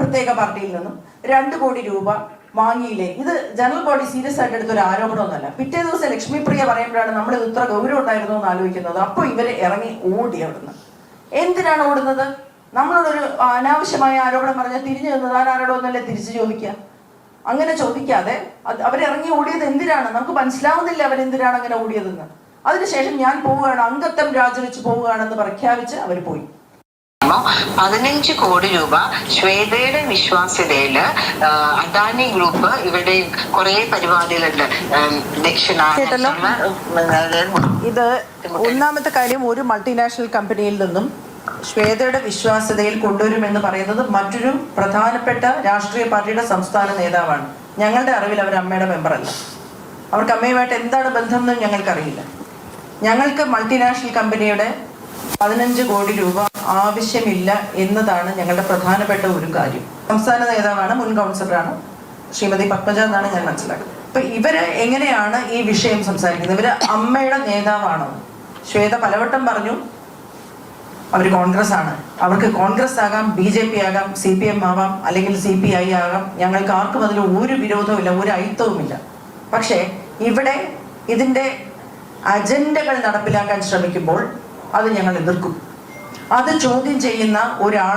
പ്രത്യേക പാർട്ടിയിൽ നിന്നും 2 കോടി രൂപ വാങ്ങിയില്ലേ? ഇത് ജനറൽ ബോഡി സീരിയസ് ആയിട്ട് എടുത്തൊരു ആരോപണമൊന്നുമല്ല. പിറ്റേ ദിവസം ലക്ഷ്മിപ്രിയ പറയുമ്പോഴാണ് നമ്മൾ ഇത് ഇത്ര ഗൗരവം ഉണ്ടായിരുന്നു എന്ന് ആലോചിക്കുന്നത്. അപ്പോൾ ഇവര് ഇറങ്ങി ഓടി അവിടുന്ന്. എന്തിനാണ് ഓടുന്നത്? നമ്മളോടൊരു അനാവശ്യമായ ആരോപണം പറഞ്ഞാൽ തിരിഞ്ഞു നിന്നത് ആരോടോ എന്നല്ലേ തിരിച്ചു ചോദിക്കുക. അങ്ങനെ ചോദിക്കാതെ അവരിറങ്ങി ഓടിയത് എന്തിനാണ്? നമുക്ക് മനസ്സിലാവുന്നില്ല അവരെന്തിനാണ് അങ്ങനെ ഓടിയതെന്ന്. അതിനുശേഷം ഞാൻ പോവുകയാണ്, അംഗത്വം രാജിവെച്ച് പോവുകയാണെന്ന് പ്രഖ്യാപിച്ച് അവർ പോയി. 15 കോടി രൂപ ശ്വേതയുടെ വിശ്വാസ്യതയില് അദാനി ഗ്രൂപ്പ് ഇവിടെ കുറെ പരിപാടികളുണ്ട്. കേട്ടല്ലോ. ഇത് ഒന്നാമത്തെ കാര്യം, ഒരു മൾട്ടിനാഷണൽ കമ്പനിയിൽ നിന്നും ശ്വേതയുടെ വിശ്വാസ്യതയിൽ കൊണ്ടുവരുമെന്ന് പറയുന്നത് മറ്റൊരു പ്രധാനപ്പെട്ട രാഷ്ട്രീയ പാർട്ടിയുടെ സംസ്ഥാന നേതാവാണ്. ഞങ്ങളുടെ അറിവിൽ അവർ അമ്മയുടെ മെമ്പറല്ല. അവർക്ക് അമ്മയുമായിട്ട് എന്താണ് ബന്ധം എന്ന് ഞങ്ങൾക്കറിയില്ല. ഞങ്ങൾക്ക് മൾട്ടിനാഷണൽ കമ്പനിയുടെ 15 കോടി രൂപ ആവശ്യമില്ല എന്നതാണ് ഞങ്ങളുടെ പ്രധാനപ്പെട്ട ഒരു കാര്യം. സംസ്ഥാന നേതാവാണ്, മുൻ കൗൺസിലറാണ് ശ്രീമതി പത്മജ എന്നാണ് ഞാൻ മനസ്സിലാക്കുന്നത്. അപ്പൊ ഇവര് എങ്ങനെയാണ് ഈ വിഷയം സംസാരിക്കുന്നത്? ഇവര് അമ്മയുടെ നേതാവാണോ? ശ്വേത പലവട്ടം പറഞ്ഞു അവർ കോൺഗ്രസ് ആണ്. അവർക്ക് കോൺഗ്രസ് ആകാം, BJP ആകാം, CPM ആവാം, അല്ലെങ്കിൽ CPI ആകാം. ഞങ്ങൾക്ക് ആർക്കും അതിൽ ഒരു വിരോധവുമില്ല, ഒരു അയിത്തവുമില്ല. പക്ഷേ ഇവിടെ ഇതിൻ്റെ അജണ്ടകൾ നടപ്പിലാക്കാൻ ശ്രമിക്കുമ്പോൾ അത് ഞങ്ങൾ എതിർക്കും. അത് ചോദ്യം ചെയ്യുന്ന ഒരാൾ